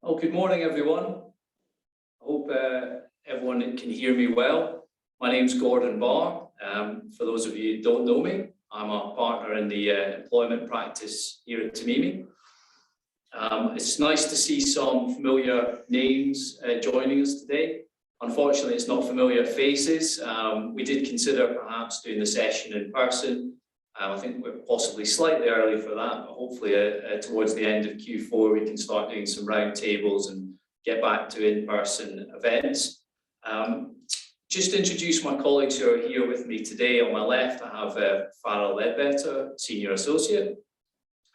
Well, good morning, everyone. I hope everyone can hear me well. My name's Gordon Barr. For those of you who don't know me, I'm a partner in the employment practice here at Tamimi. It's nice to see some familiar names joining us today. Unfortunately, it's not familiar faces. We did consider perhaps doing the session in person. I think we're possibly slightly early for that, but hopefully towards the end of Q4 we can start doing some roundtables and get back to in-person events. Just to introduce my colleagues who are here with me today. On my left, I have Farah Ledbetter, Senior Associate,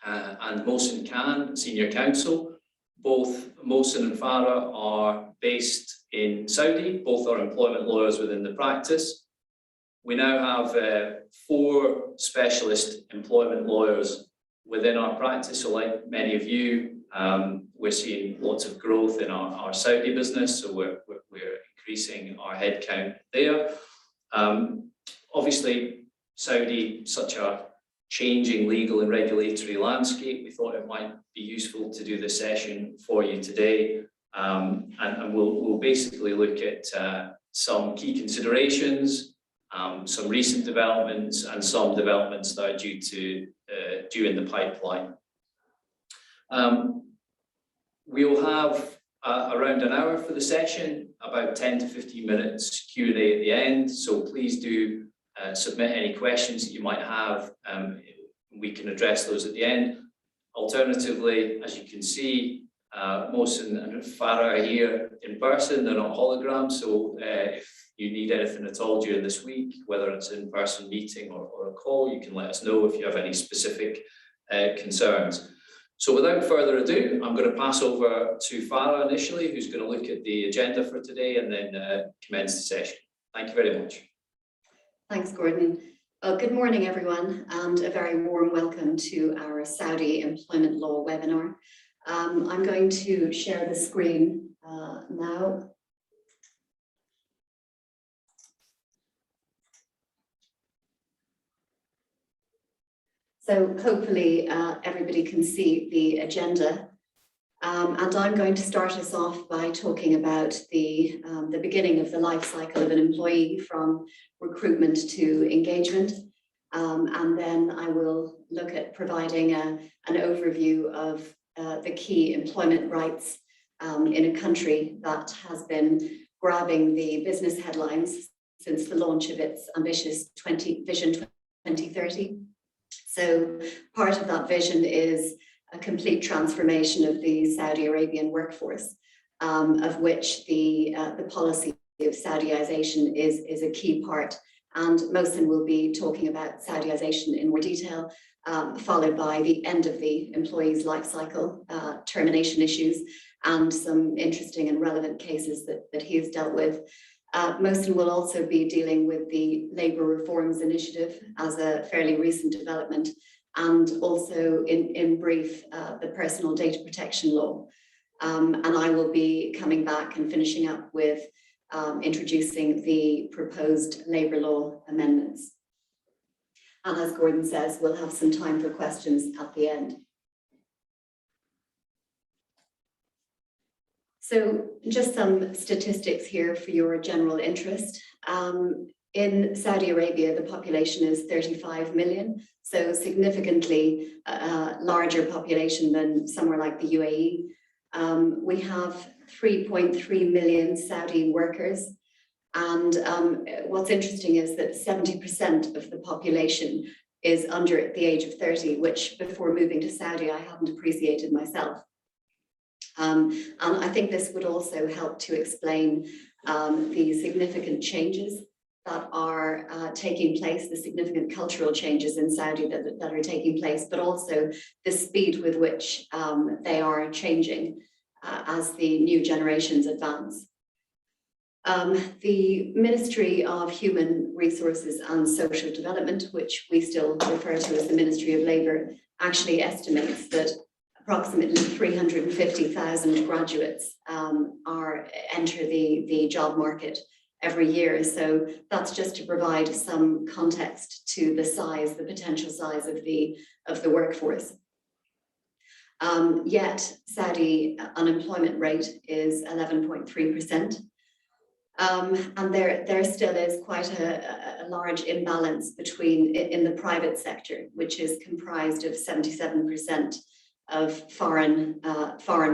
and Mohsen Khan, Senior Counsel. Both Mohsen and Farah are based in Saudi. Both are employment lawyers within the practice. We now have 4 specialist employment lawyers within our practice. So like many of you, we're seeing lots of growth in our Saudi business. So we're increasing our headcount there. Obviously, Saudi, such a changing legal and regulatory landscape, we thought it might be useful to do this session for you today. And we'll basically look at some key considerations, some recent developments, and some developments that are due in the pipeline. We'll have around an hour for the session, about 10 to 15 minutes Q&A at the end. So please do submit any questions that you might have. We can address those at the end. Alternatively, as you can see, Mohsen and Farah are here in person. They're not holograms. So if you need anything at all during this week, whether it's an in-person meeting or a call, you can let us know if you have any specific concerns. So without further ado, I'm going to pass over to Farah initially, who's going to look at the agenda for today and then commence the session. Thank you very much. Thanks, Gordon. Well, good morning, everyone, and a very warm welcome to our Saudi Employment Law webinar. I'm going to share the screen now. So hopefully everybody can see the agenda. And I'm going to start us off by talking about the beginning of the life cycle of an employee from recruitment to engagement. And then I will look at providing an overview of the key employment rights in a country that has been grabbing the business headlines since the launch of its ambitious Vision 2030. So part of that vision is a complete transformation of the Saudi Arabian workforce, of which the policy of Saudization is a key part. And Mohsen will be talking about Saudization in more detail, followed by the end of the employee's life cycle, termination issues, and some interesting and relevant cases that he has dealt with. Mohsen will also be dealing with the Labour Reforms Initiative as a fairly recent development, and also in brief, the Personal Data Protection Law. And I will be coming back and finishing up with introducing the proposed labour law amendments. And as Gordon says, we'll have some time for questions at the end. So just some statistics here for your general interest. In Saudi Arabia, the population is 35 million, so significantly larger population than somewhere like the UAE. We have 3.3 million Saudi workers. And what's interesting is that 70% of the population is under the age of 30, which before moving to Saudi, I hadn't appreciated myself. And I think this would also help to explain the significant changes that are taking place, the significant cultural changes in Saudi that are taking place, but also the speed with which they are changing as the new generations advance. The Ministry of Human Resources and Social Development, which we still refer to as the Ministry of Labour, actually estimates that approximately 350,000 graduates enter the job market every year. So that's just to provide some context to the size, the potential size of the workforce. Yet Saudi unemployment rate is 11.3%. And there still is quite a large imbalance between in the private sector, which is comprised of 77% of foreign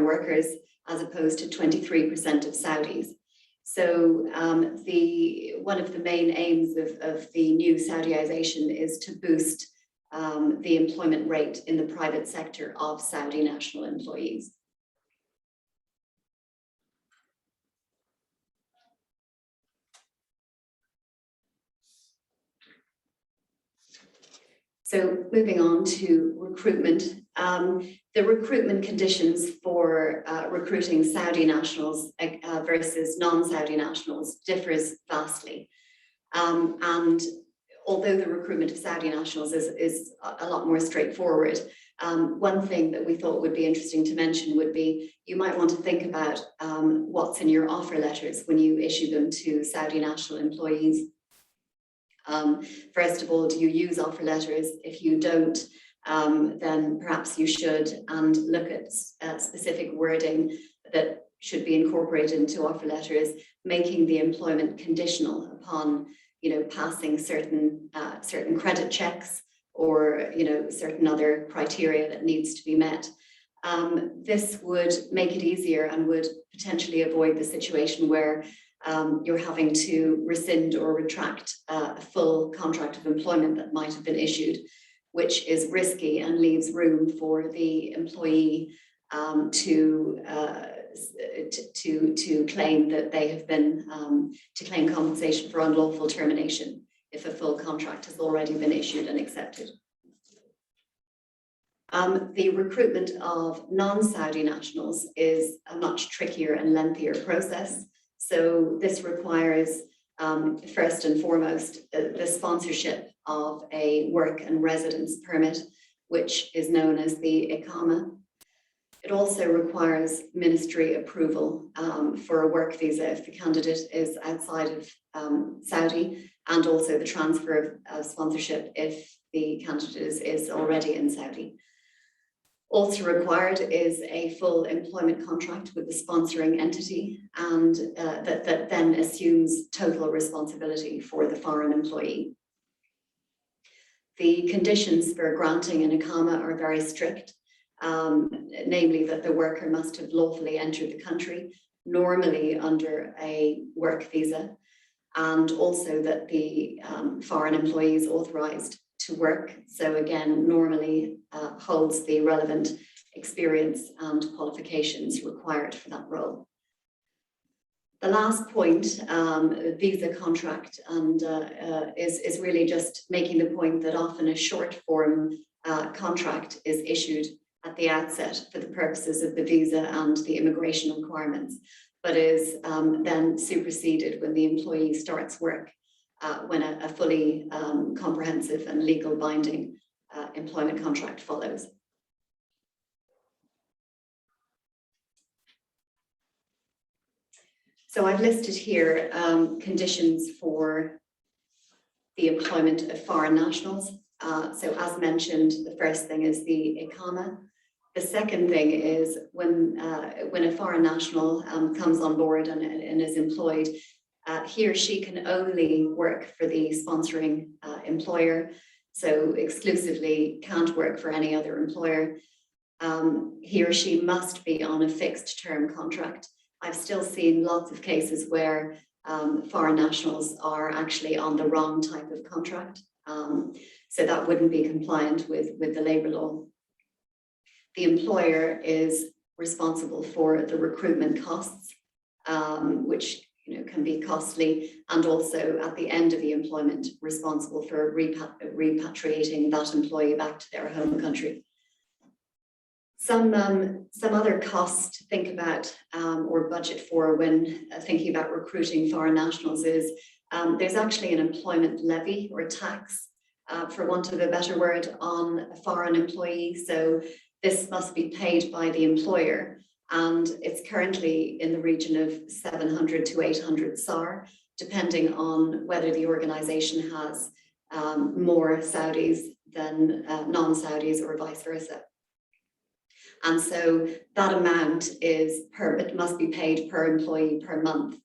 workers, as opposed to 23% of Saudis. So one of the main aims of the new Saudiization is to boost the employment rate in the private sector of Saudi national employees. So moving on to recruitment, the recruitment conditions for recruiting Saudi nationals versus non-Saudi nationals differs vastly. And although the recruitment of Saudi nationals is a lot more straightforward, one thing that we thought would be interesting to mention would be you might want to think about what's in your offer letters when you issue them to Saudi national employees. First of all, do you use offer letters? If you don't, then perhaps you should, and look at specific wording that should be incorporated into offer letters, making the employment conditional upon, passing certain credit checks or, certain other criteria that needs to be met. This would make it easier and would potentially avoid the situation where you're having to rescind or retract a full contract of employment that might have been issued, which is risky and leaves room for the employee to claim that they have been to claim compensation for unlawful termination if a full contract has already been issued and accepted. The recruitment of non-Saudi nationals is a much trickier and lengthier process. So this requires, first and foremost, the sponsorship of a work and residence permit, which is known as the Iqama. It also requires ministry approval for a work visa if the candidate is outside of Saudi, and also the transfer of sponsorship if the candidate is already in Saudi. Also required is a full employment contract with the sponsoring entity, and that then assumes total responsibility for the foreign employee. The conditions for granting an Iqama are very strict, namely that the worker must have lawfully entered the country, normally under a work visa, and also that the foreign employee is authorized to work. So again, normally holds the relevant experience and qualifications required for that role. The last point, visa contract, and is really just making the point that often a short form contract is issued at the outset for the purposes of the visa and the immigration requirements, but is then superseded when the employee starts work, when a fully comprehensive and legal binding employment contract follows. So I've listed here conditions for the employment of foreign nationals. So as mentioned, the first thing is the Iqama. The second thing is when a foreign national comes on board and is employed, he or she can only work for the sponsoring employer, so exclusively can't work for any other employer. He or she must be on a fixed term contract. I've still seen lots of cases where foreign nationals are actually on the wrong type of contract. So that wouldn't be compliant with the labour law. The employer is responsible for the recruitment costs, which can be costly, and also at the end of the employment responsible for repatriating that employee back to their home country. Some other costs to think about or budget for when thinking about recruiting foreign nationals is there's actually an employment levy or tax, for want of a better word, on a foreign employee. So this must be paid by the employer, and it's currently in the region of 700 to 800 SAR, depending on whether the organization has more Saudis than non-Saudis or vice versa. And so that amount it must be paid per employee per month.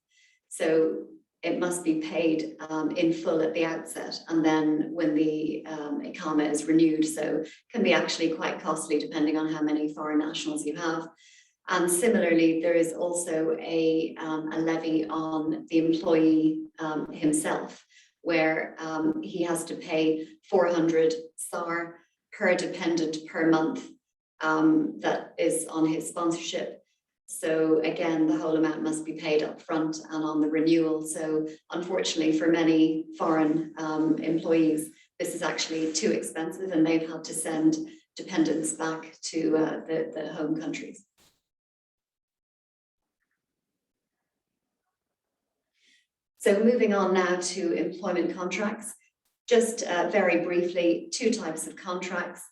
So it must be paid in full at the outset, and then when the ICAMA is renewed, so can be actually quite costly depending on how many foreign nationals you have. And similarly, there is also a levy on the employee himself, where he has to pay 400 SAR per dependent per month that is on his sponsorship. So again, the whole amount must be paid up front and on the renewal. So unfortunately for many foreign employees, this is actually too expensive, and they've had to send dependents back to the home countries. So moving on now to employment contracts, just very briefly, two types of contracts,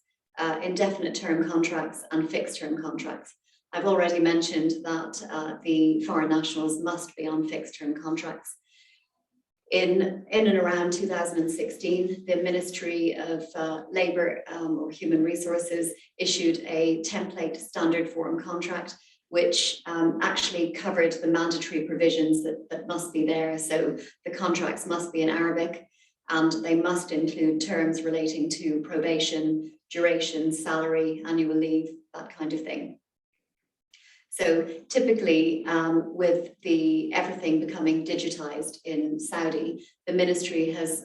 indefinite term contracts and fixed term contracts. I've already mentioned that the foreign nationals must be on fixed term contracts. In and around 2016, the Ministry of Labour or Human Resources issued a template standard form contract, which actually covered the mandatory provisions that must be there. So the contracts must be in Arabic, and they must include terms relating to probation, duration, salary, annual leave, that kind of thing. So typically, with everything becoming digitized in Saudi, the ministry has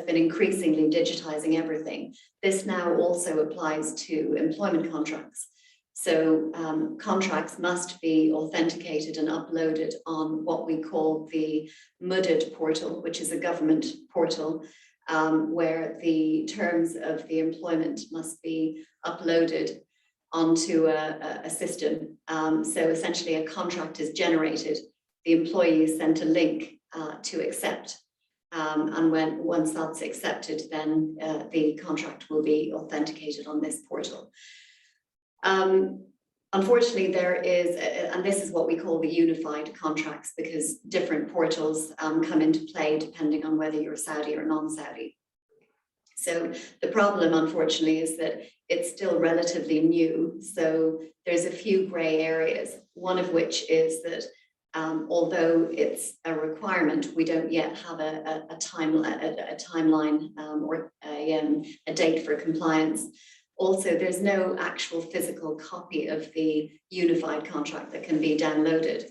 been increasingly digitizing everything. This now also applies to employment contracts. So contracts must be authenticated and uploaded on what we call the MUDD portal, which is a government portal, where the terms of the employment must be uploaded onto a system. So essentially a contract is generated, the employee is sent a link to accept, and once that's accepted, then the contract will be authenticated on this portal. Unfortunately, there is, and this is what we call the unified contracts, because different portals come into play depending on whether you're Saudi or non-Saudi. So the problem, unfortunately, is that it's still relatively new. So there's a few gray areas, one of which is that although it's a requirement, we don't yet have a timeline or a date for compliance. Also, there's no actual physical copy of the unified contract that can be downloaded.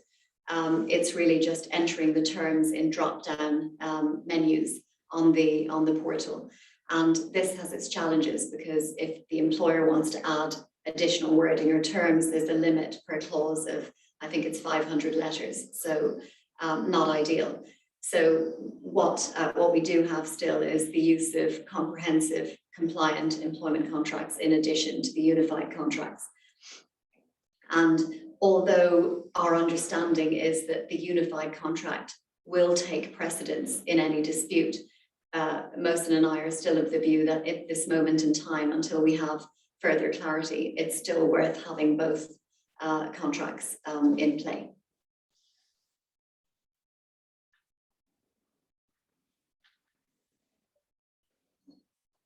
It's really just entering the terms in drop-down menus on the portal. And this has its challenges, because if the employer wants to add additional wording or terms, there's a limit per clause of, I think it's 500 letters, so not ideal. So what we do have still is the use of comprehensive compliant employment contracts in addition to the unified contracts. And although our understanding is that the unified contract will take precedence in any dispute, Mohsen and I are still of the view that at this moment in time, until we have further clarity, it's still worth having both contracts in play.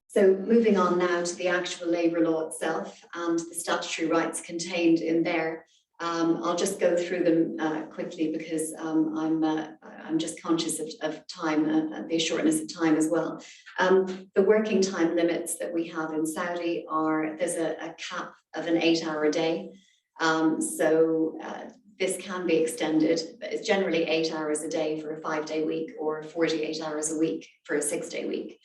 So moving on now to the actual labour law itself and the statutory rights contained in there. I'll just go through them quickly, because I'm just conscious of time, the shortness of time as well. The working time limits that we have in Saudi there's a cap of an 8-hour day. So this can be extended, but it's generally 8 hours a day for a 5-day week, or 48 hours a week for a 6-day week.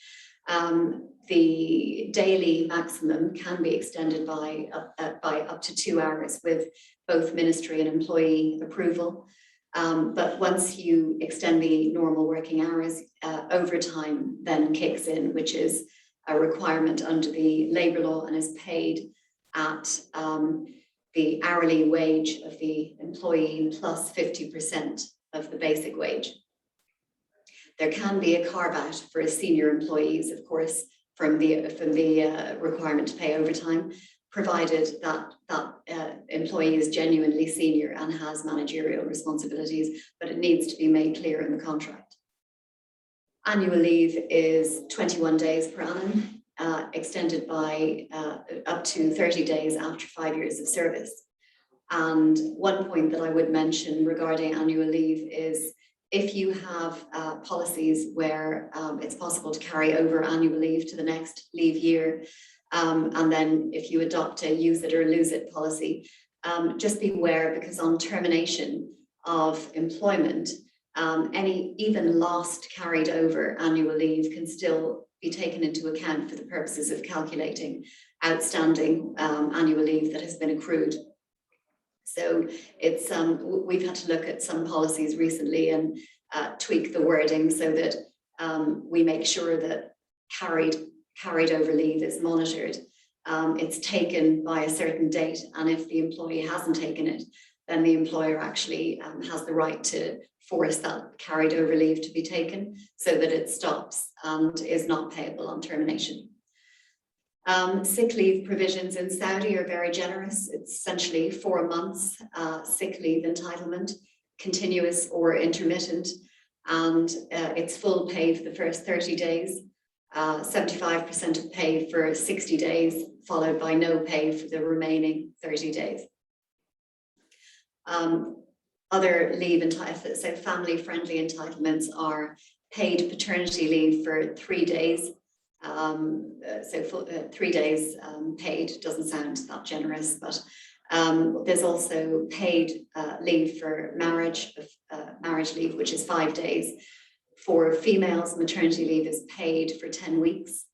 The daily maximum can be extended by up to 2 hours with both ministry and employee approval. But once you extend the normal working hours, overtime then kicks in, which is a requirement under the labour law and is paid at the hourly wage of the employee plus 50% of the basic wage. There can be a carve-out for senior employees, of course, from the requirement to pay overtime, provided that employee is genuinely senior and has managerial responsibilities, but it needs to be made clear in the contract. Annual leave is 21 days per annum. extended by up to 30 days after 5 years of service. And one point that I would mention regarding annual leave is if you have policies where it's possible to carry over annual leave to the next leave year, and then if you adopt a use it or lose it policy, just beware, because on termination of employment, any even lost carried over annual leave can still be taken into account for the purposes of calculating outstanding annual leave that has been accrued. So it's we've had to look at some policies recently and tweak the wording so that we make sure that carried over leave is monitored. It's taken by a certain date, and if the employee hasn't taken it, then the employer actually has the right to force that carried over leave to be taken so that it stops and is not payable on termination. Sick leave provisions in Saudi are very generous. It's essentially 4 months sick leave entitlement, continuous or intermittent, and it's full pay for the first 30 days, 75% of pay for 60 days, followed by no pay for the remaining 30 days. Other leave entitlements, so family-friendly entitlements, are paid paternity leave for 3 days. 3 days paid doesn't sound that generous, but there's also paid leave for marriage leave, which is 5 days. For females, maternity leave is paid for 10 weeks.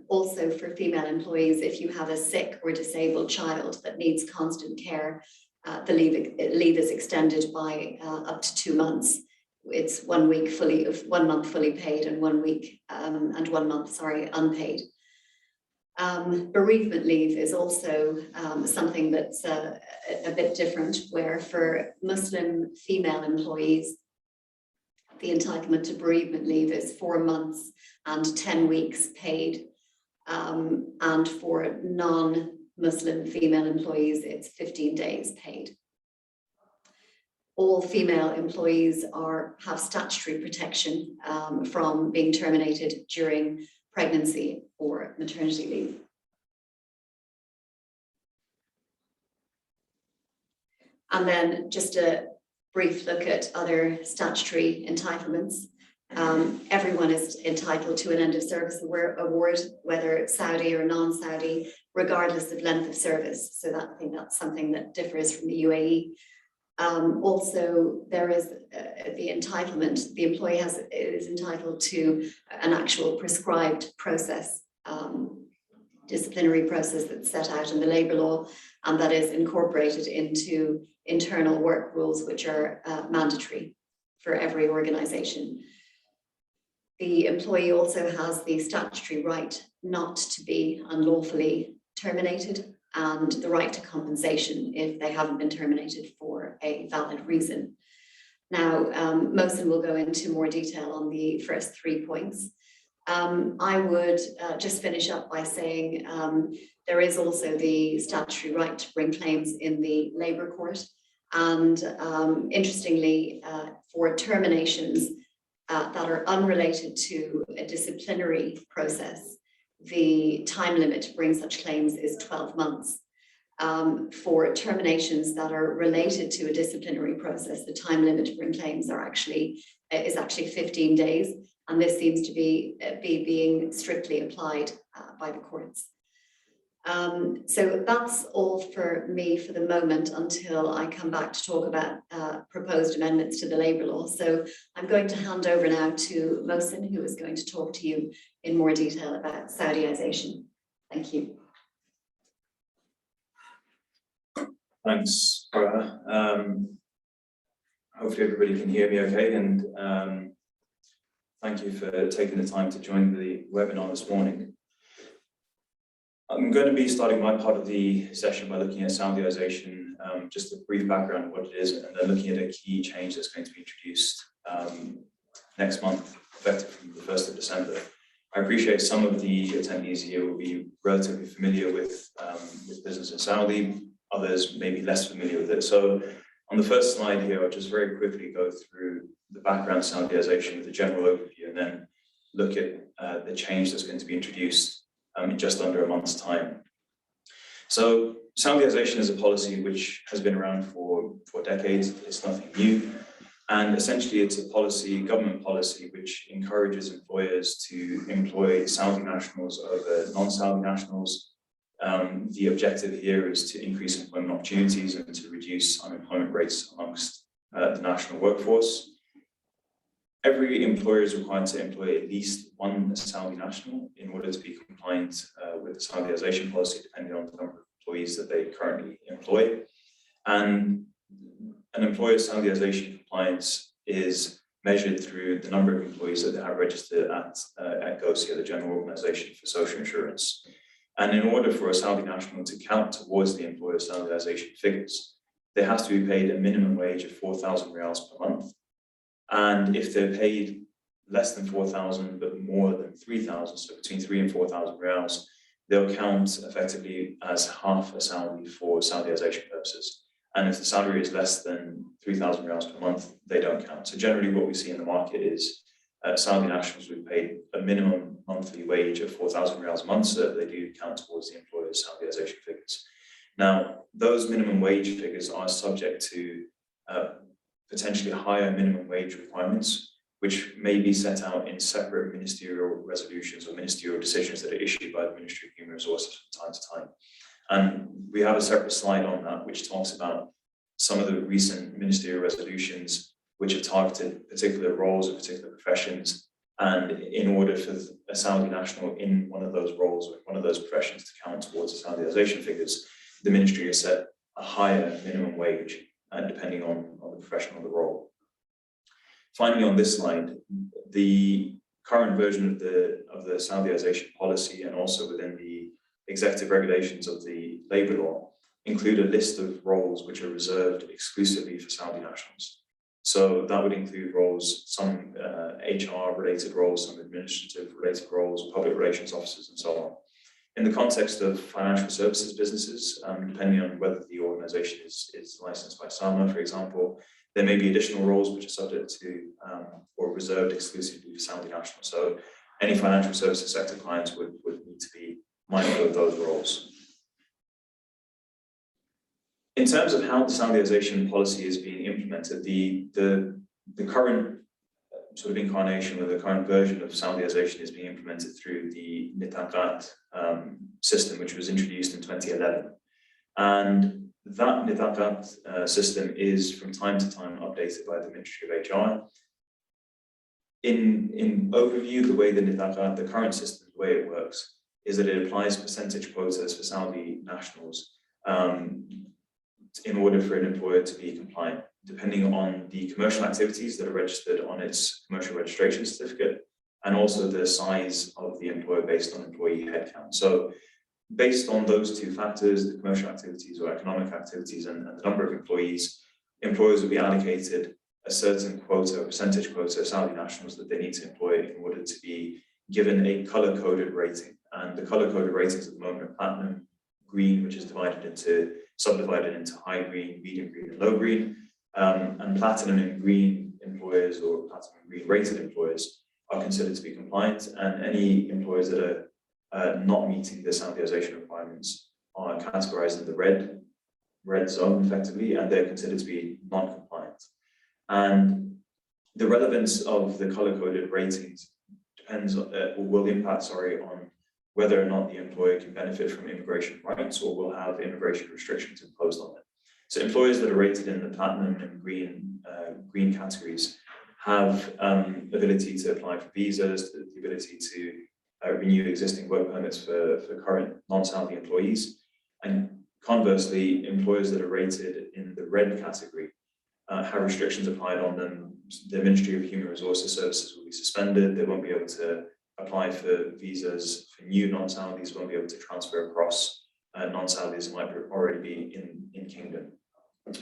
Also for female employees, if you have a sick or disabled child that needs constant care, the leave is extended by up to 2 months. It's 1 month fully paid and 1 week and 1 month, unpaid. Bereavement leave is also something that's a bit different, where for Muslim female employees, the entitlement to bereavement leave is 4 months and 10 weeks paid. And for non-Muslim female employees, it's 15 days paid. All female employees have statutory protection from being terminated during pregnancy or maternity leave. And then just a brief look at other statutory entitlements. Everyone is entitled to an end of service award, whether it's Saudi or non-Saudi, regardless of length of service. So I think that's something that differs from the UAE. Also, there is the entitlement, the employee is entitled to an actual prescribed process, disciplinary process that's set out in the labour law, and that is incorporated into internal work rules, which are mandatory for every organisation. The employee also has the statutory right not to be unlawfully terminated, and the right to compensation if they haven't been terminated for a valid reason. Now, Mohsen will go into more detail on the first 3 points. I would just finish up by saying there is also the statutory right to bring claims in the Labour Court. And interestingly, for terminations that are unrelated to a disciplinary process, the time limit to bring such claims is 12 months. For terminations that are related to a disciplinary process, the time limit to bring claims is actually 15 days, and this seems to be being strictly applied by the courts. So that's all for me for the moment until I come back to talk about proposed amendments to the labour law. So I'm going to hand over now to Mohsen, who is going to talk to you in more detail about Saudization. Thank you. Thanks, Farah. Hopefully everybody can hear me okay, and thank you for taking the time to join the webinar this morning. I'm going to be starting my part of the session by looking at Saudization, just a brief background of what it is, and then looking at a key change that's going to be introduced next month, effective from the 1st of December. I appreciate some of the attendees here will be relatively familiar with business in Saudi, others may be less familiar with it. So on the first slide here, I'll just very quickly go through the background of Saudization with a general overview, and then look at the change that's going to be introduced in just under a month's time. So Saudization is a policy which has been around for decades. It's nothing new. And essentially it's a policy, government policy, which encourages employers to employ Saudi nationals over non-Saudi nationals. The objective here is to increase employment opportunities and to reduce unemployment rates amongst the national workforce. Every employer is required to employ at least one Saudi national in order to be compliant with the Saudization policy, depending on the number of employees that they currently employ. And an employer's Saudization compliance is measured through the number of employees that they have registered at GOSIA, the General Organization for Social Insurance. And in order for a Saudi national to count towards the employer's Saudization figures, they have to be paid a minimum wage of 4,000 riyals per month. And if they're paid less than 4,000 but more than 3,000, so between 3,000 and 4,000 riyals, they'll count effectively as half a Saudi for Saudization purposes. And if the salary is less than 3,000 riyals per month, they don't count. So generally what we see in the market is Saudi nationals will be paid a minimum monthly wage of 4,000 riyals a month, so that they do count towards the employer's Saudization figures. Now, those minimum wage figures are subject to potentially higher minimum wage requirements, which may be set out in separate ministerial resolutions or ministerial decisions that are issued by the Ministry of Human Resources from time to time. And we have a separate slide on that, which talks about some of the recent ministerial resolutions which have targeted particular roles or particular professions. And in order for a Saudi national in one of those roles or one of those professions to count towards the Saudization figures, the ministry has set a higher minimum wage, depending on the profession or the role. Finally, on this slide, the current version of the Saudization policy and also within the executive regulations of the labour law include a list of roles which are reserved exclusively for Saudi nationals. So that would include roles, some HR related roles, some administrative related roles, public relations officers and so on. In the context of financial services businesses, depending on whether the organisation is licensed by SAMA, for example, there may be additional roles which are subject to or reserved exclusively for Saudi nationals. So any financial services sector clients would need to be mindful of those roles. In terms of how the Saudization policy is being implemented, the current sort of incarnation or the current version of Saudization is being implemented through the Nitaqat system, which was introduced in 2011. And that Nitaqat system is from time to time updated by the Ministry of HR. In overview, the way the Nitaqat, the current system, the way it works, is that it applies percentage quotas for Saudi nationals in order for an employer to be compliant, depending on the commercial activities that are registered on its commercial registration certificate, and also the size of the employer based on employee headcount. So based on those two factors, the commercial activities or economic activities and the number of employees, employers will be allocated a certain quota, a percentage quota of Saudi nationals that they need to employ in order to be given a color-coded rating. And the color-coded ratings at the moment are platinum, green, which is subdivided into high green, medium green, and low green. And platinum and green employers or platinum and green rated employers are considered to be compliant, and any employers that are not meeting the Saudization requirements are categorized in the red zone effectively, and they're considered to be non-compliant. And the relevance of the color-coded ratings will impact on whether or not the employer can benefit from immigration rights or will have immigration restrictions imposed on it. So employers that are rated in the platinum and green categories have ability to apply for visas, the ability to renew existing work permits for current non-Saudi employees. And conversely, employers that are rated in the red category have restrictions applied on them. The Ministry of Human Resources Services will be suspended. They won't be able to apply for visas for new non-Saudis, won't be able to transfer across non-Saudis who might already be in Kingdom.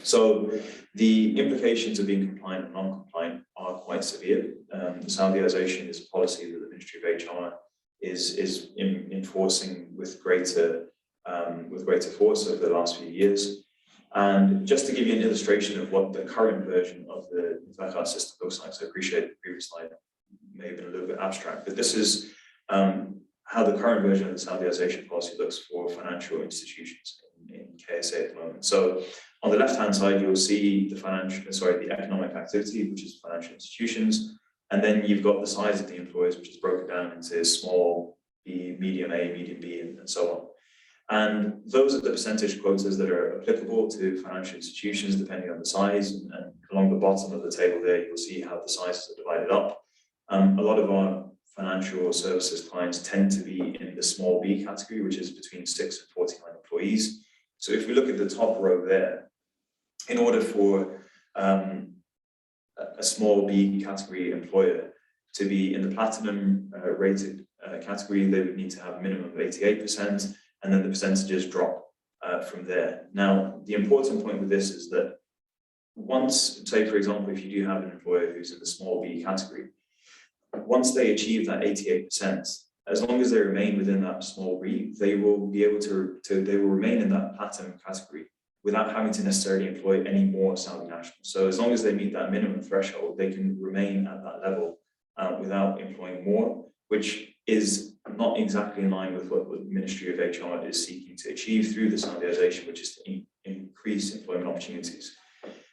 So the implications of being compliant and non-compliant are quite severe. The Saudization is a policy that the Ministry of HR is enforcing with greater force over the last few years. And just to give you an illustration of what the current version of the Nitaqat system looks like, so I appreciate the previous slide. may have been a little bit abstract, but this is how the current version of the Saudization policy looks for financial institutions in KSA at the moment. So on the left-hand side, you'll see the economic activity, which is financial institutions, and then you've got the size of the employers, which is broken down into small B, medium A, medium B, and so on. And those are the percentage quotas that are applicable to financial institutions depending on the size. And along the bottom of the table there, you'll see how the sizes are divided up. A lot of our financial services clients tend to be in the small B category, which is between 6 and 49 employees. So if we look at the top row there, in order for a small B category employer to be in the platinum rated category, they would need to have a minimum of 88%, and then the percentages drop from there. Now, the important point with this is that once, say for example, if you do have an employer who's in the small B category, once they achieve that 88%, as long as they remain within that small B, they will be able they will remain in that platinum category without having to necessarily employ any more Saudi nationals. So as long as they meet that minimum threshold, they can remain at that level without employing more, which is not exactly in line with what the Ministry of HR is seeking to achieve through the Saudization, which is to increase employment opportunities.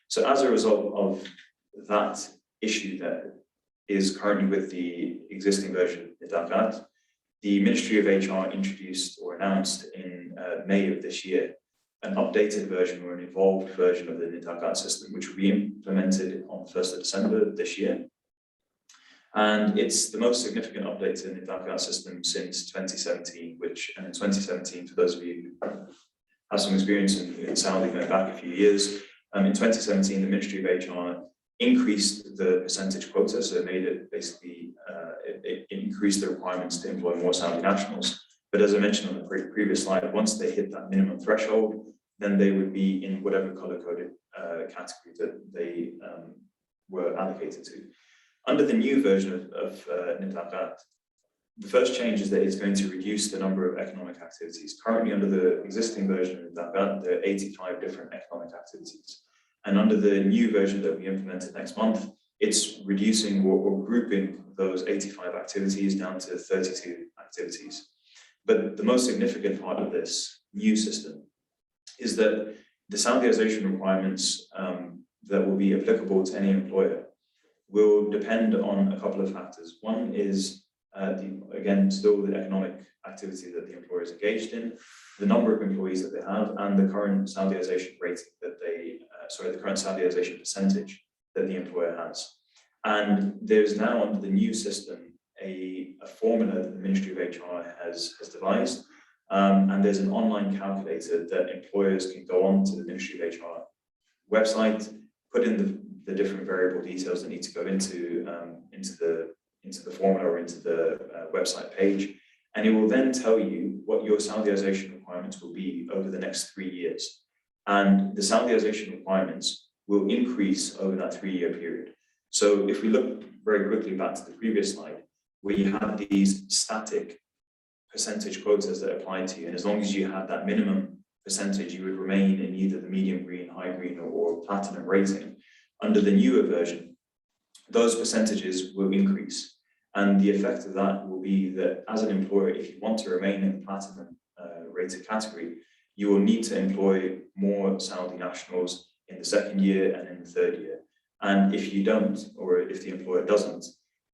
So as a result of that issue that is currently with the existing version of Nidakat, the Ministry of HR introduced or announced in May of this year an updated version or an evolved version of the Nidakat system, which will be implemented on 1st of December this year. And it's the most significant update to the Nidakat system since 2017, which, and in 2017, for those of you who have some experience in Saudi going back a few years, in 2017, the Ministry of HR increased the percentage quota, so it made it basically, it increased the requirements to employ more Saudi nationals. But as I mentioned on the previous slide, once they hit that minimum threshold, then they would be in whatever color-coded category that they were allocated to. Under the new version of Nidakat, the first change is that it's going to reduce the number of economic activities. Currently, under the existing version of Nidakat, there are 85 different economic activities. And under the new version that we implemented next month, it's reducing or grouping those 85 activities down to 32 activities. But the most significant part of this new system is that the Saudization requirements that will be applicable to any employer will depend on a couple of factors. One is, again, still the economic activity that the employer is engaged in, the number of employees that they have, and the current Saudization rating that the current Saudization percentage that the employer has. And there's now, under the new system, a formula that the Ministry of HR has devised, and there's an online calculator that employers can go on to the Ministry of HR website, put in the different variable details that need to go into the formula or into the website page, and it will then tell you what your Saudization requirements will be over the next 3 years. And the Saudization requirements will increase over that 3-year period. So if we look very quickly back to the previous slide, where you have these static percentage quotas that apply to you, and as long as you have that minimum percentage, you would remain in either the medium green, high green, or platinum rating. Under the newer version, those percentages will increase. And the effect of that will be that as an employer, if you want to remain in the platinum rated category, you will need to employ more Saudi nationals in the 2nd year and in the 3rd year. And if you don't, or if the employer doesn't,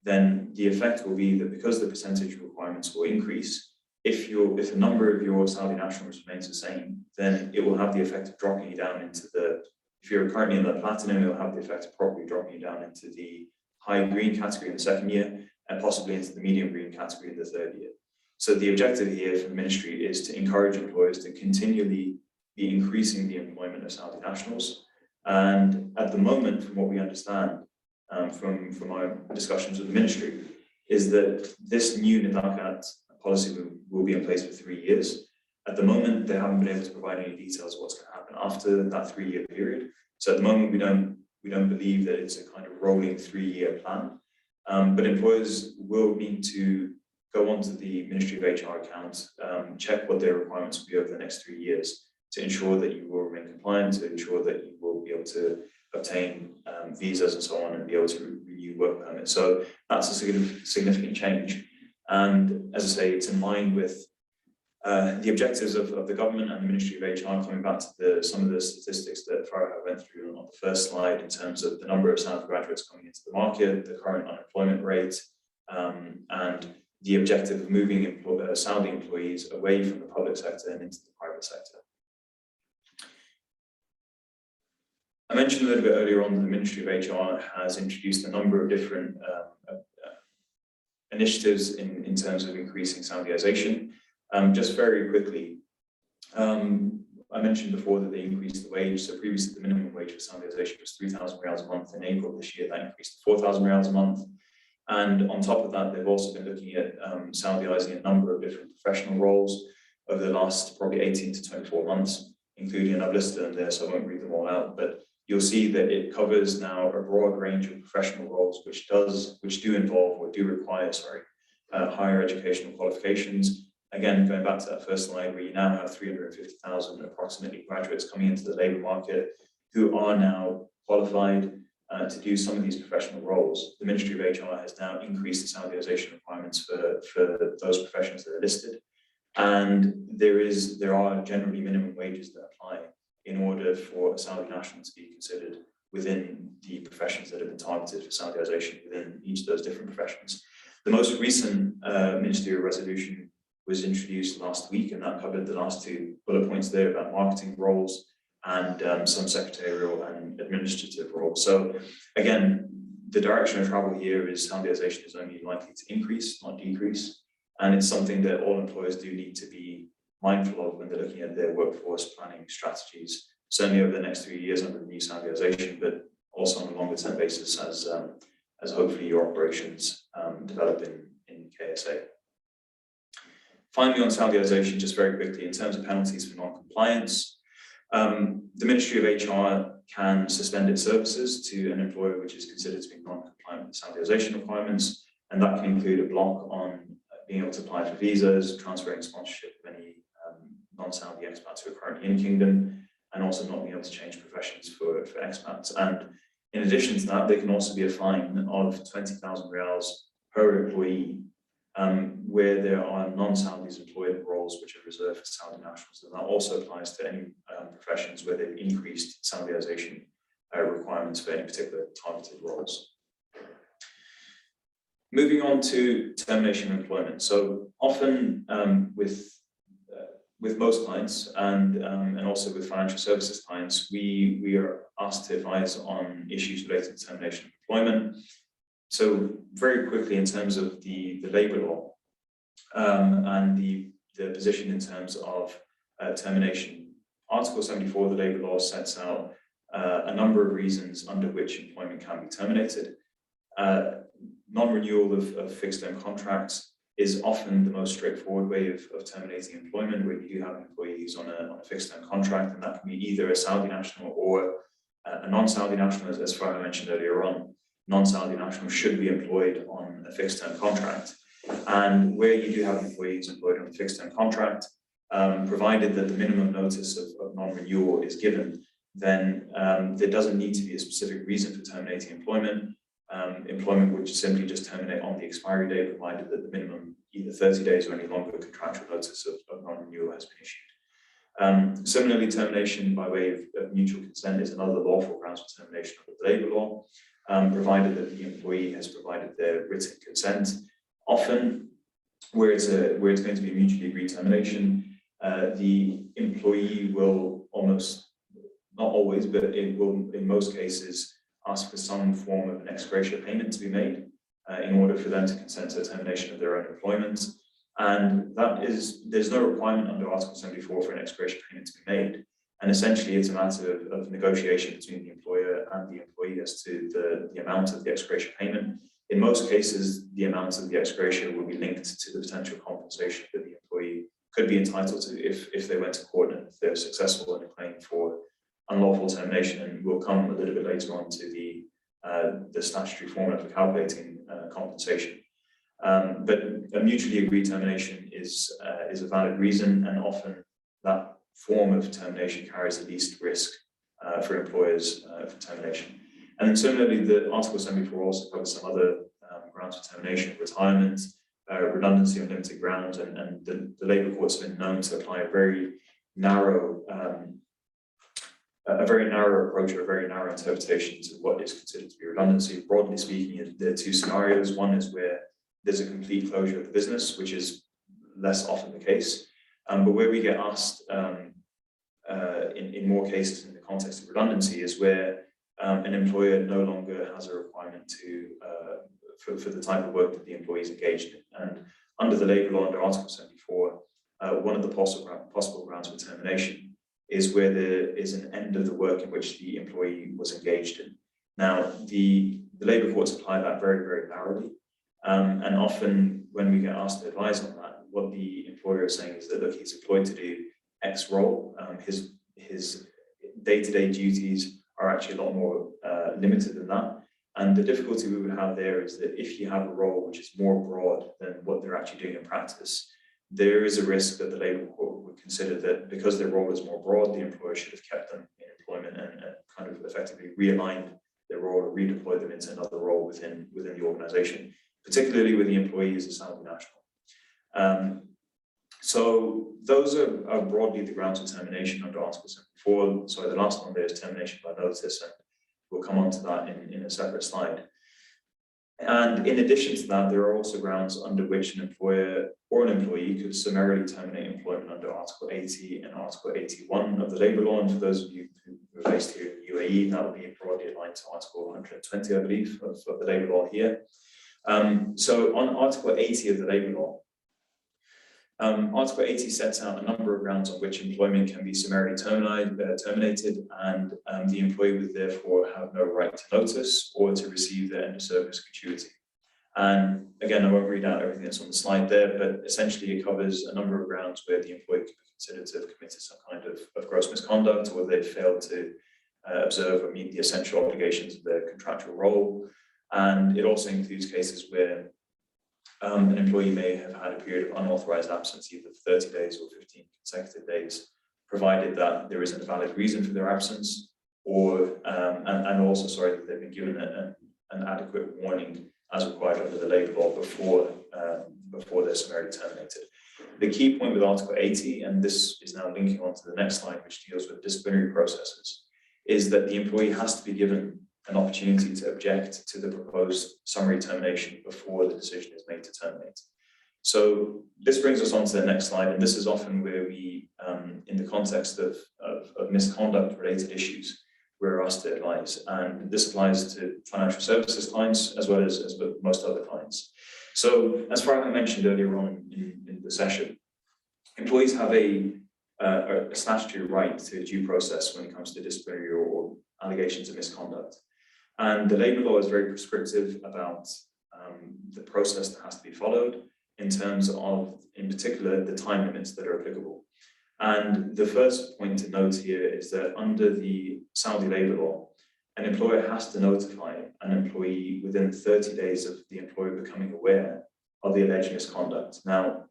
then the effect will be that because the percentage requirements will increase, if the number of your Saudi nationals remains the same, then it will have the effect of dropping you down into if you're currently in the platinum, it will have the effect of probably dropping you down into the high green category in the 2nd year, and possibly into the medium green category in the 3rd year. So the objective here from the ministry is to encourage employers to continually be increasing the employment of Saudi nationals. And at the moment, from what we understand, from our discussions with the ministry, is that this new Nidakat policy will be in place for 3 years. At the moment, they haven't been able to provide any details of what's going to happen after that 3-year period. So at the moment, we don't believe that it's a kind of rolling 3-year plan. But employers will need to go onto the Ministry of HR account, check what their requirements will be over the next 3 years to ensure that you will remain compliant, to ensure that you will be able to obtain visas and so on and be able to renew work permits. So that's a significant change. And as I say, it's in line with the objectives of the government and the Ministry of HR, coming back to some of the statistics that Farah went through on the first slide in terms of the number of Saudi graduates coming into the market, the current unemployment rate, and the objective of moving Saudi employees away from the public sector and into the private sector. I mentioned a little bit earlier on that the Ministry of HR has introduced a number of different initiatives in terms of increasing Saudization. Just very quickly, I mentioned before that they increased the wage. So previously the minimum wage for Saudization was 3,000 riyals a month. In April this year, that increased to 4,000 riyals a month. And on top of that, they've also been looking at Saudizing a number of different professional roles over the last probably 18 to 24 months, including, and I've listed them there, so I won't read them all out, but you'll see that it covers now a broad range of professional roles, which do involve or do require, higher educational qualifications. Again, going back to that first slide, where you now have 350,000 approximately graduates coming into the labour market who are now qualified to do some of these professional roles. The Ministry of HR has now increased the Saudization requirements for those professions that are listed, and there are generally minimum wages that apply in order for a Saudi national to be considered within the professions that have been targeted for Saudization within each of those different professions. The most recent ministerial resolution was introduced last week, and that covered the last two bullet points there about marketing roles and some secretarial and administrative roles. So again, the direction of travel here is Saudization is only likely to increase, not decrease. And it's something that all employers do need to be mindful of when they're looking at their workforce planning strategies, certainly over the next 3 years under the new Saudization, but also on a longer term basis as hopefully your operations develop in KSA. Finally, on Saudization, just very quickly, in terms of penalties for non-compliance, the Ministry of HR can suspend its services to an employer which is considered to be non-compliant with Saudization requirements, and that can include a block on being able to apply for visas, transferring sponsorship of any non-Saudi expats who are currently in the Kingdom, and also not being able to change professions for expats. And in addition to that, there can also be a fine of 20,000 riyals per employee where there are non-Saudis employed in roles which are reserved for Saudi nationals. And that also applies to any professions where they've increased Saudization requirements for any particular targeted roles. Moving on to termination of employment. So often with most clients and also with financial services clients, we are asked to advise on issues related to termination of employment. So very quickly, in terms of the labour law and the position in terms of termination, Article 74 of the labour law sets out a number of reasons under which employment can be terminated. Non-renewal of fixed-term contracts is often the most straightforward way of terminating employment, where you have an employee who's on a fixed-term contract, and that can be either a Saudi national or a non-Saudi national, as Farah mentioned earlier on. Non-Saudi nationals should be employed on a fixed-term contract. And where you do have employees employed on a fixed-term contract, provided that the minimum notice of non-renewal is given, then there doesn't need to be a specific reason for terminating employment. Employment would simply just terminate on the expiry date, provided that the minimum either 30 days or any longer contractual notice of non-renewal has been issued. Similarly, termination by way of mutual consent is another lawful grounds for termination of the labour law, provided that the employee has provided their written consent. Often, where it's going to be a mutually agreed termination, the employee will almost, not always, but it will in most cases ask for some form of an ex gratia payment to be made in order for them to consent to the termination of their own employment. And there's no requirement under Article 74 for an ex gratia payment to be made. And essentially, it's a matter of negotiation between the employer and the employee as to the amount of the ex gratia payment. In most cases, the amount of the ex gratia will be linked to the potential compensation that the employee could be entitled to if they went to court and if they're successful in a claim for unlawful termination. And we'll come a little bit later on to the statutory formula for calculating compensation. But a mutually agreed termination is a valid reason, and often that form of termination carries the least risk for employers for termination. And then similarly, the Article 74 also covers some other grounds for termination, retirement, redundancy on limited grounds, and the Labour Court's been known to apply a very narrow approach or a very narrow interpretation to what is considered to be redundancy. Broadly speaking, there are two scenarios. One is where there's a complete closure of the business, which is less often the case, but where we get asked in more cases in the context of redundancy is where an employer no longer has a requirement to for the type of work that the employee is engaged in. And under the Labour Law, under Article 74, one of the possible grounds for termination is where there is an end of the work in which the employee was engaged in. Now, the Labour courts apply that very, very narrowly, and often when we get asked to advise on that, what the employer is saying is that, look, he's employed to do X role, his day-to-day duties are actually a lot more limited than that. And the difficulty we would have there is that if you have a role which is more broad than what they're actually doing in practice, there is a risk that the Labour Court would consider that because their role is more broad, the employer should have kept them in employment and kind of effectively realigned their role or redeployed them into another role within the organisation, particularly with the employee as a Saudi national. So those are broadly the grounds for termination under Article 74. Sorry, the last one there is termination by notice, and we'll come on to that in a separate slide. And in addition to that, there are also grounds under which an employer or an employee could summarily terminate employment under Article 80 and Article 81 of the Labour Law. And for those of you who are based here in the UAE, that would be broadly aligned to Article 120, I believe, of the Labour Law here. So on Article 80 of the Labour Law, Article 80 sets out a number of grounds on which employment can be summarily terminated, and the employee would therefore have no right to notice or to receive their end of service gratuity. And again, I won't read out everything that's on the slide there, but essentially it covers a number of grounds where the employee could be considered to have committed some kind of gross misconduct, or they failed to observe or meet the essential obligations of their contractual role. And it also includes cases where an employee may have had a period of unauthorized absence, either 30 days or 15 consecutive days, provided that there isn't a valid reason for their absence, or and also, sorry, that they've been given an adequate warning as required under the Labour Law before they're summarily terminated. The key point with Article 80, and this is now linking on to the next slide, which deals with disciplinary processes, is that the employee has to be given an opportunity to object to the proposed summary termination before the decision is made to terminate. So this brings us on to the next slide, and this is often where we, in the context of misconduct-related issues, we're asked to advise, and this applies to financial services clients as well as with most other clients. So as Farhan mentioned earlier on in the session, employees have a statutory right to due process when it comes to disciplinary or allegations of misconduct. And the Labour Law is very prescriptive about the process that has to be followed in terms of, in particular, the time limits that are applicable. And the first point to note here is that under the Saudi Labour Law, an employer has to notify an employee within 30 days of the employer becoming aware of the alleged misconduct. Now,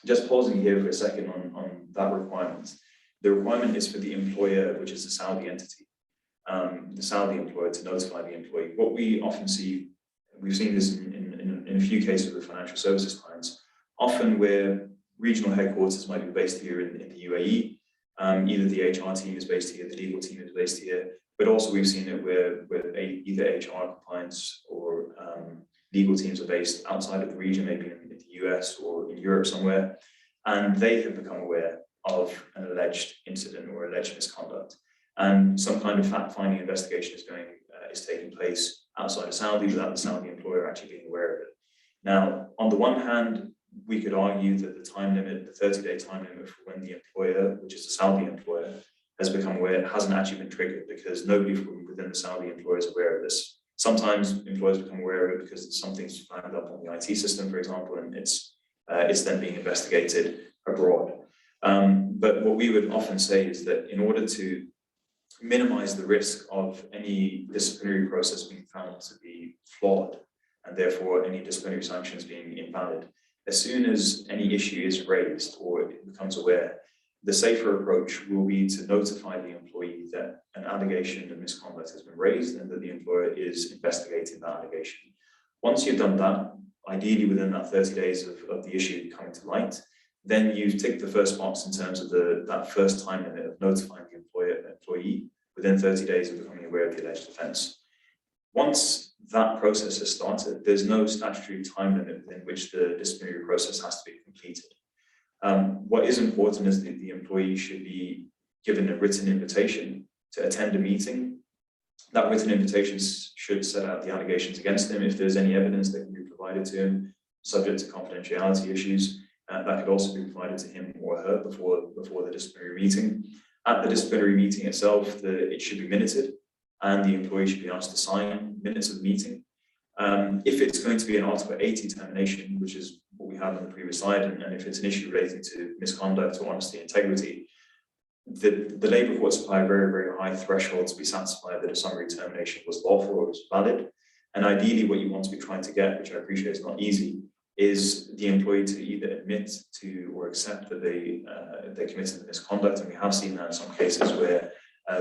just pausing here for a second on that requirement. The requirement is for the employer, which is a Saudi entity, the Saudi employer, to notify the employee. What we often see, we've seen this in a few cases with financial services clients, often where regional headquarters might be based here in the UAE, either the HR team is based here, the legal team is based here, but also we've seen it where either HR compliance or legal teams are based outside of the region, maybe in the US or in Europe somewhere, and they have become aware of an alleged incident or alleged misconduct. And some kind of fact-finding investigation is taking place outside of Saudi without the Saudi employer actually being aware of it. Now, on the one hand, we could argue that the time limit, the 30-day time limit for when the employer, which is the Saudi employer, has become aware, hasn't actually been triggered because nobody from within the Saudi employer is aware of this. Sometimes employers become aware of it because something's flagged up on the IT system, for example, and it's then being investigated abroad. But what we would often say is that in order to minimize the risk of any disciplinary process being found to be flawed and therefore any disciplinary sanctions being invalid, as soon as any issue is raised or it becomes aware, the safer approach will be to notify the employee that an allegation of misconduct has been raised and that the employer is investigating that allegation. Once you've done that, ideally within that 30 days of the issue coming to light, then you've ticked the first box in terms of that first time limit of notifying the employee within 30 days of becoming aware of the alleged offence. Once that process has started, there's no statutory time limit within which the disciplinary process has to be completed. What is important is that the employee should be given a written invitation to attend a meeting. That written invitation should set out the allegations against him. If there's any evidence that can be provided to him, subject to confidentiality issues, that could also be provided to him or her before the disciplinary meeting. At the disciplinary meeting itself, it should be minuted, and the employee should be asked to sign minutes of the meeting. If it's going to be an Article 80 termination, which is what we had on the previous slide, and if it's an issue relating to misconduct or honesty and integrity, the Labour Courts apply a very, very high threshold to be satisfied that a summary termination was lawful or was valid. And ideally, what you want to be trying to get, which I appreciate is not easy, is the employee to either admit to or accept that they committed the misconduct. And we have seen that in some cases where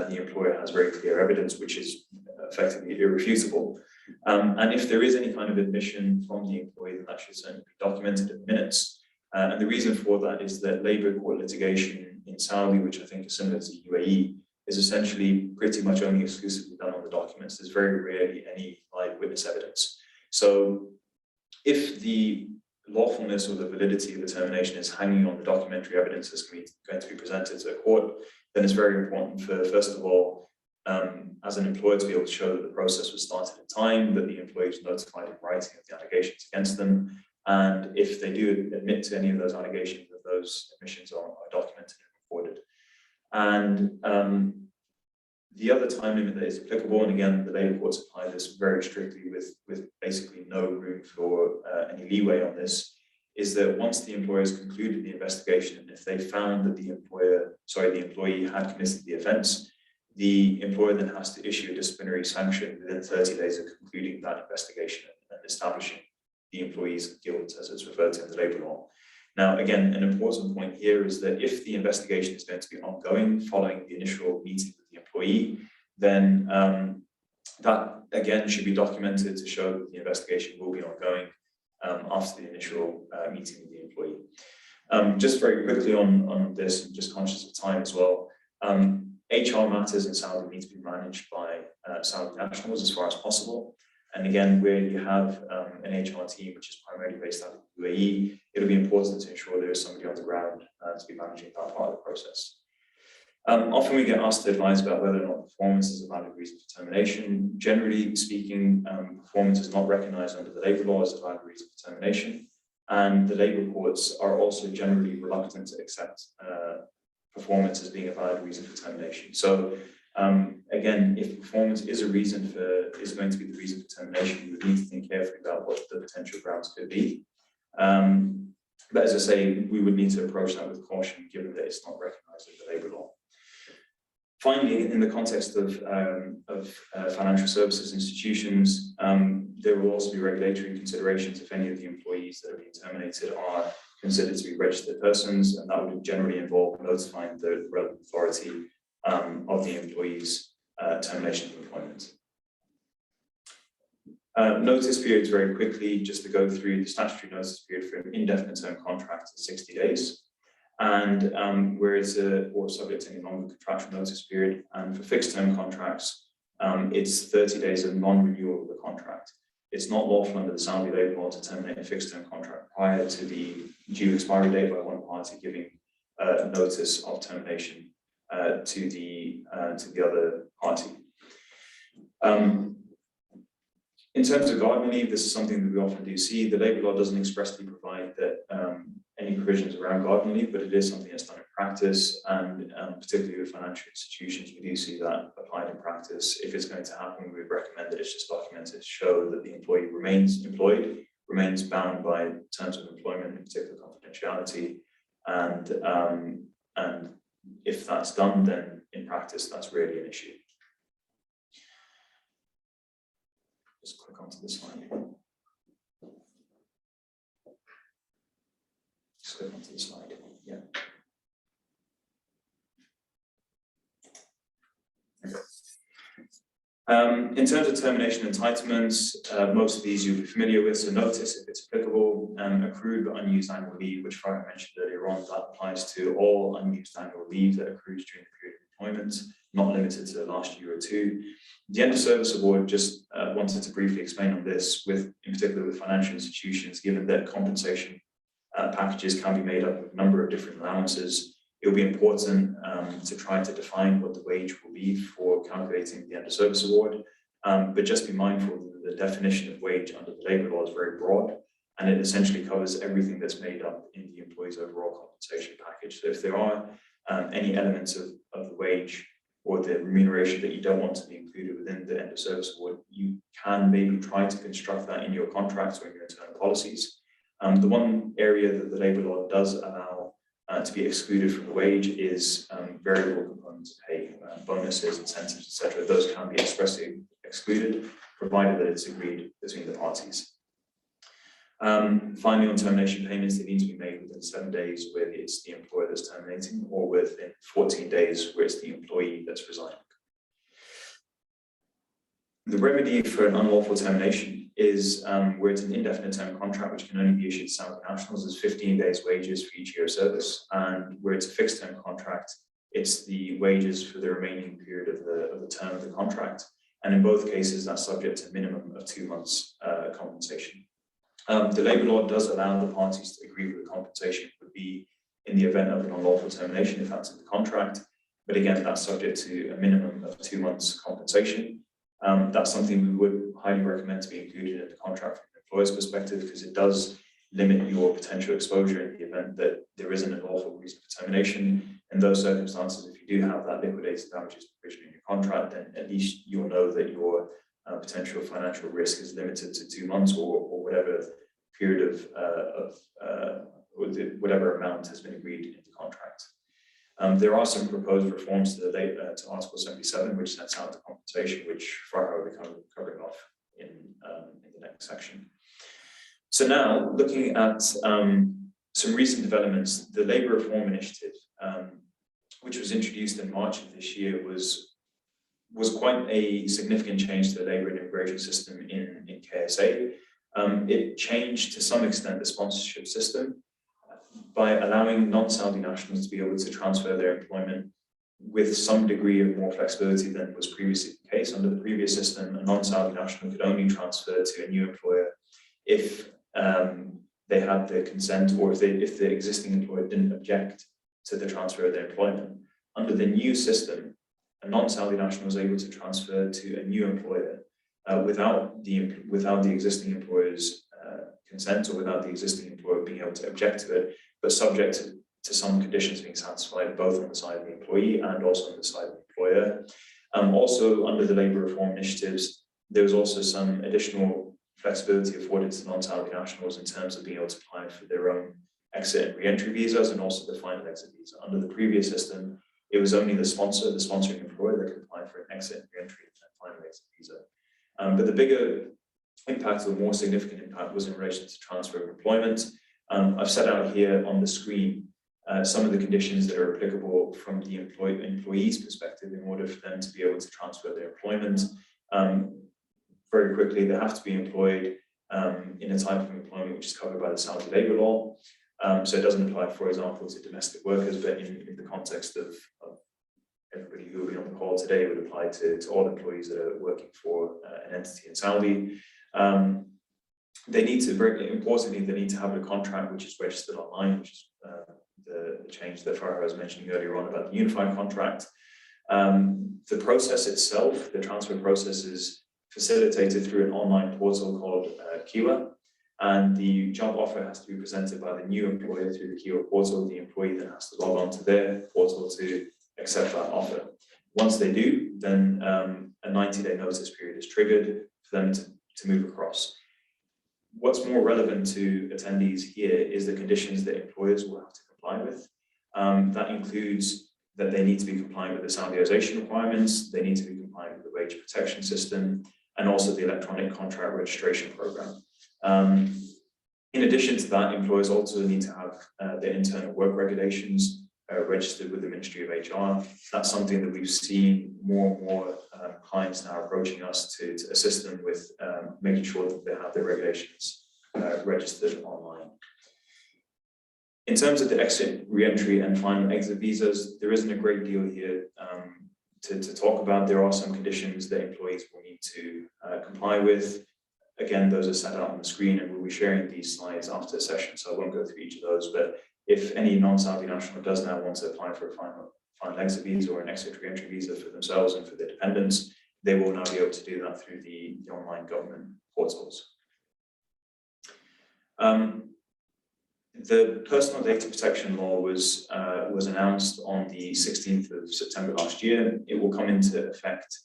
the employer has very clear evidence, which is effectively irrefutable. And if there is any kind of admission from the employee, then that should certainly be documented in minutes. And the reason for that is that Labour court litigation in Saudi, which I think is similar to UAE, is essentially pretty much only exclusively done on the documents. There's very rarely any live witness evidence. So if the lawfulness or the validity of the termination is hanging on the documentary evidence that's going to be presented to a court, then it's very important for, first of all, as an employer to be able to show that the process was started in time, that the employee was notified in writing of the allegations against them, and if they do admit to any of those allegations, that those admissions are documented and recorded. And the other time limit that is applicable, and again, the Labour courts apply this very strictly with basically no room for any leeway on this, is that once the employer has concluded the investigation, and if they found that the employee had committed the offence, the employer then has to issue a disciplinary sanction within 30 days of concluding that investigation and establishing the employee's guilt, as it's referred to in the labour law. Now, again, an important point here is that if the investigation is going to be ongoing following the initial meeting with the employee, then that again should be documented to show that the investigation will be ongoing after the initial meeting with the employee. Just very quickly on this, and just conscious of time as well, HR matters in Saudi need to be managed by Saudi nationals as far as possible. And again, where you have an HR team which is primarily based out of the UAE, it'll be important to ensure there is somebody on the ground to be managing that part of the process. Often we get asked to advise about whether or not performance is a valid reason for termination. Generally speaking, performance is not recognised under the labour law as a valid reason for termination. And the labour courts are also generally reluctant to accept performance as being a valid reason for termination. So again, if performance is going to be the reason for termination, we would need to think carefully about what the potential grounds could be. But as I say, we would need to approach that with caution, given that it's not recognised in the labour law. Finally, in the context of financial services institutions, there will also be regulatory considerations if any of the employees that are being terminated are considered to be registered persons, and that would generally involve notifying the relevant authority of the employee's termination of employment. Notice periods, very quickly, just to go through the statutory notice period for an indefinite term contract is 60 days. And where it's or subject to any longer contractual notice period, and for fixed term contracts, it's 30 days of non-renewal of the contract. It's not lawful under the Saudi labour law to terminate a fixed term contract prior to the due expiry date by one party giving notice of termination to the other party. In terms of garden leave, this is something that we often do see. The labour law doesn't expressly provide that any provisions around garden leave, but it is something that's done in practice, and particularly with financial institutions, we do see that applied in practice. If it's going to happen, we would recommend that it's just documented to show that the employee remains employed, remains bound by terms of employment, in particular confidentiality, and if that's done, then in practice, that's really an issue. Just click onto the slide. Just click onto the slide. Yeah. In terms of termination entitlements, most of these you'll be familiar with, so notice if it's applicable, accrued but unused annual leave, which Farah mentioned earlier on, that applies to all unused annual leave that accrues during the period of employment, not limited to the last year or two. The end of service award, just wanted to briefly explain on this, with in particular with financial institutions, given that compensation packages can be made up of a number of different allowances. It'll be important to try to define what the wage will be for calculating the end of service award, but just be mindful that the definition of wage under the labour law is very broad, and it essentially covers everything that's made up in the employee's overall compensation package. So if there are any elements of the wage or the remuneration that you don't want to be included within the end of service award, you can maybe try to construct that in your contracts or in your internal policies. The one area that the labour law does allow to be excluded from the wage is variable components of pay, bonuses, incentives, etc. Those can be expressly excluded, provided that it's agreed between the parties. Finally, on termination payments, they need to be made within 7 days where it's the employer that's terminating, or within 14 days where it's the employee that's resigning. The remedy for an unlawful termination is where it's an indefinite term contract which can only be issued to Saudi nationals is 15 days wages for each year of service, and where it's a fixed term contract, it's the wages for the remaining period of the term of the contract, and in both cases that's subject to a minimum of 2 months compensation. The labour law does allow the parties to agree with the compensation would be in the event of an unlawful termination if that's in the contract, but again that's subject to a minimum of 2 months compensation. That's something we would highly recommend to be included in the contract from the employer's perspective, because it does limit your potential exposure in the event that there isn't an lawful reason for termination. In those circumstances, if you do have that liquidated damages provision in your contract, then at least you'll know that your potential financial risk is limited to 2 months or whatever period of whatever amount has been agreed in the contract. There are some proposed reforms to Article 77, which sets out the compensation, which Farah will be covering off in the next section. So now, looking at some recent developments, the Labour Reform Initiative, which was introduced in March of this year, was quite a significant change to the labour and immigration system in KSA. It changed to some extent the sponsorship system by allowing non-Saudi nationals to be able to transfer their employment with some degree of more flexibility than was previously the case. Under the previous system, a non-Saudi national could only transfer to a new employer if they had the consent, or if the existing employer didn't object to the transfer of their employment. Under the new system, a non-Saudi national was able to transfer to a new employer without the existing employer's consent, or without the existing employer being able to object to it, but subject to some conditions being satisfied both on the side of the employee and also on the side of the employer. Also, under the labour reform initiatives, there was also some additional flexibility afforded to non-Saudi nationals in terms of being able to apply for their own exit and re-entry visas, and also the final exit visa. Under the previous system, it was only the sponsoring employer that could apply for an exit and re-entry and final exit visa. But the bigger impact, or more significant impact, was in relation to transfer of employment. I've set out here on the screen some of the conditions that are applicable from the employee's perspective in order for them to be able to transfer their employment. Very quickly, they have to be employed in a type of employment which is covered by the Saudi labour law. So it doesn't apply, for example, to domestic workers, but in the context of everybody who will be on the call today, would apply to all employees that are working for an entity in Saudi. They need to, very importantly, they need to have a contract which is registered online, which is the change that Farah was mentioning earlier on about the unified contract. The process itself, the transfer process, is facilitated through an online portal called Kiwa, and the job offer has to be presented by the new employer through the Kiwa portal. The employee then has to log on to their portal to accept that offer. Once they do, then a 90-day notice period is triggered for them to move across. What's more relevant to attendees here is the conditions that employers will have to comply with. That includes that they need to be compliant with the Saudization requirements, they need to be compliant with the wage protection system, and also the electronic contract registration program. In addition to that, employers also need to have their internal work regulations registered with the Ministry of HR. That's something that we've seen more and more clients now approaching us to assist them with making sure that they have their regulations registered online. In terms of the exit, re-entry and final exit visas, there isn't a great deal here to talk about. There are some conditions that employees will need to comply with. Again, those are set out on the screen, and we'll be sharing these slides after the session, so I won't go through each of those. But if any non-Saudi national does now want to apply for a final exit visa or an exit re-entry visa for themselves and for their dependents, they will now be able to do that through the online government portals. The Personal Data Protection Law was announced on the 16th of September last year. It will come into effect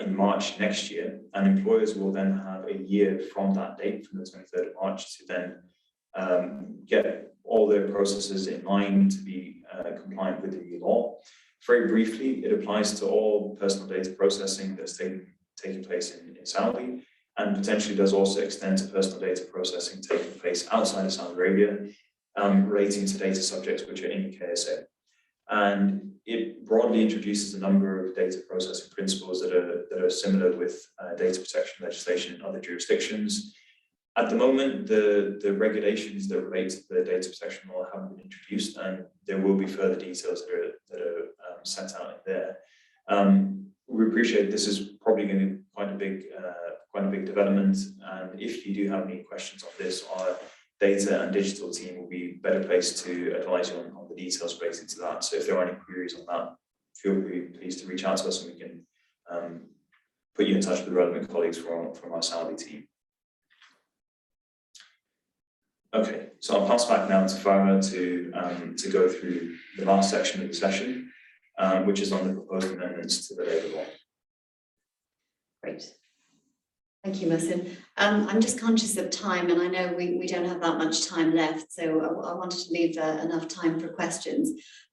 in March next year, and employers will then have a year from that date, from the 23rd of March, to then get all their processes in line to be compliant with the new law. Very briefly, it applies to all personal data processing that's taking place in Saudi, and potentially does also extend to personal data processing taking place outside of Saudi Arabia, relating to data subjects which are in the KSA. And it broadly introduces a number of data processing principles that are similar with data protection legislation in other jurisdictions. At the moment, the regulations that relate to the data protection law haven't been introduced, and there will be further details that are set out in there. We appreciate this is probably going to be quite a big development, and if you do have any questions on this, our data and digital team will be better placed to advise you on the details related to that. So if there are any queries on that, feel free, please, to reach out to us, and we can put you in touch with the relevant colleagues from our Saudi team. Okay, so I'll pass back now to Farah to go through the last section of the session, which is on the proposed amendments to the labour law. Great. Thank you, Mohsin. I'm just conscious of time, and I know we don't have that much time left, so I wanted to leave enough time for questions.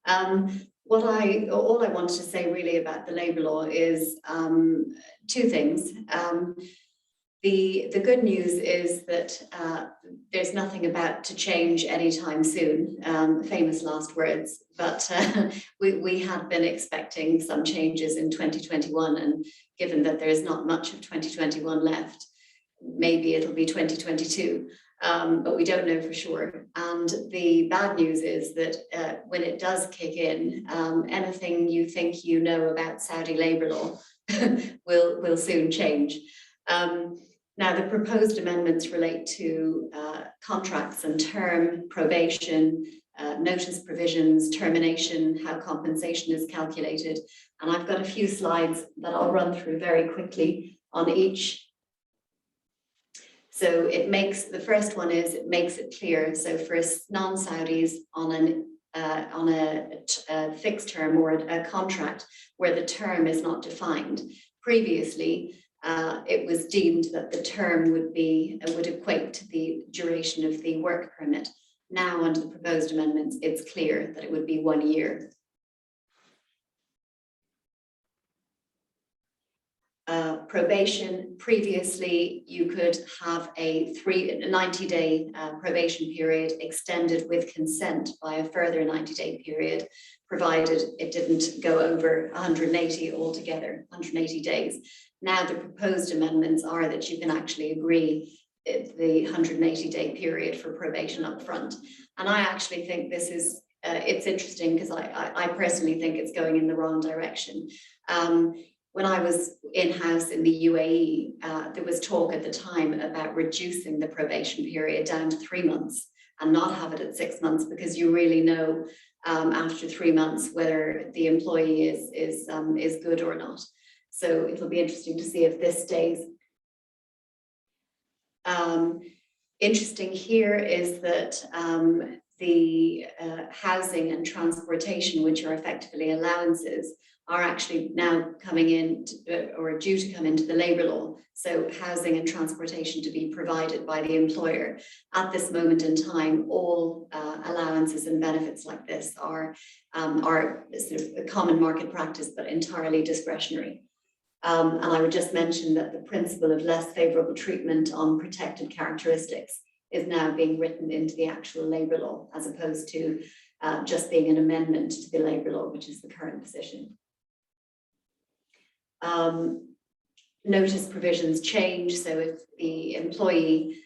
All I wanted to say really about the labour law is two things. The good news is that there's nothing about to change anytime soon, famous last words, but we had been expecting some changes in 2021, and given that there is not much of 2021 left, maybe it'll be 2022, but we don't know for sure. And the bad news is that when it does kick in, anything you think you know about Saudi labour law will soon change. Now, the proposed amendments relate to contracts and term, probation, notice provisions, termination, how compensation is calculated. And I've got a few slides that I'll run through very quickly on each. So the first one is, it makes it clear. So for non-Saudis on a fixed term or a contract where the term is not defined, previously, it was deemed that the term would equate to the duration of the work permit. Now, under the proposed amendments, it's clear that it would be 1 year. Probation, previously you could have a 90-day probation period extended with consent by a further 90-day period, provided it didn't go over 180 altogether, 180 days. Now the proposed amendments are that you can actually agree the 180-day period for probation up front. And I actually think this is, it's interesting because I personally think it's going in the wrong direction. When I was in-house in the UAE, there was talk at the time about reducing the probation period down to 3 months and not have it at 6 months, because you really know after 3 months whether the employee is good or not. So it'll be interesting to see if this stays. Interesting here is that the housing and transportation, which are effectively allowances, are actually now coming in or due to come into the labour law. So housing and transportation to be provided by the employer. At this moment in time, all allowances and benefits like this are sort of a common market practice, but entirely discretionary. And I would just mention that the principle of less favourable treatment on protected characteristics is now being written into the actual labour law, as opposed to just being an amendment to the labour law, which is the current position. Notice provisions change, so if the employee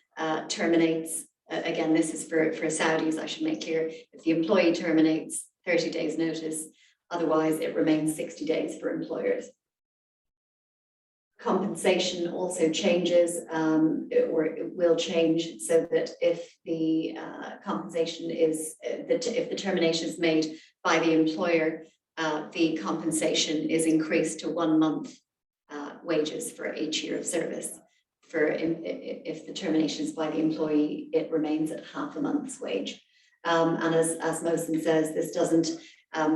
terminates, again, this is for Saudis, I should make clear, if the employee terminates, 30 days notice, otherwise it remains 60 days for employers. Compensation also changes, or it will change, so that if the compensation is, if the termination is made by the employer, the compensation is increased to 1 month wages for each year of service. If the termination is by the employee, it remains at half a month's wage. And as Mohsen says, this doesn't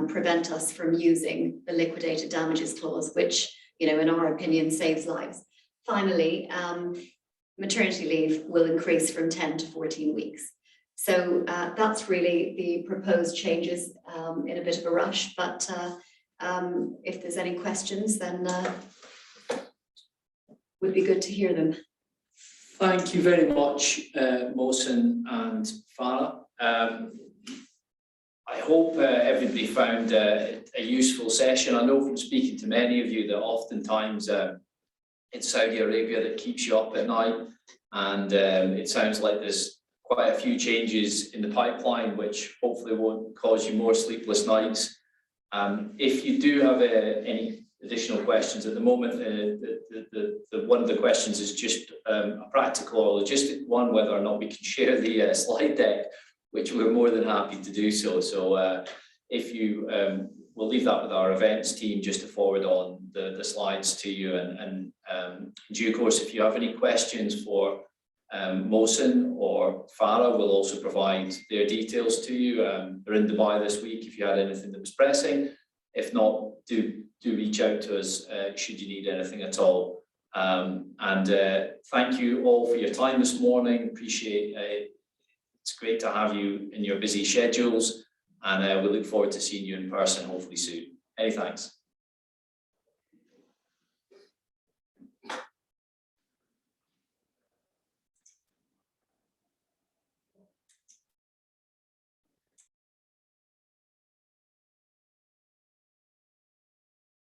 prevent us from using the liquidated damages clause, which, you know, in our opinion, saves lives. Finally, maternity leave will increase from 10 to 14 weeks. So that's really the proposed changes in a bit of a rush, but if there's any questions, then would be good to hear them. Thank you very much, Mohsen and Farah. I hope everybody found a useful session. I know from speaking to many of you that oftentimes it's Saudi Arabia that keeps you up at night, and it sounds like there's quite a few changes in the pipeline, which hopefully won't cause you more sleepless nights. If you do have any additional questions at the moment, one of the questions is just a practical or logistic one, whether or not we can share the slide deck, which we're more than happy to do so. So if you, we'll leave that with our events team just to forward on the slides to you, and in due course, if you have any questions for Mohsen or Farah, we'll also provide their details to you. They're in Dubai this week if you had anything that was pressing. If not, do reach out to us should you need anything at all. Thank you all for your time this morning. Appreciate it. It's great to have you in your busy schedules, and we look forward to seeing you in person hopefully soon. Many thanks.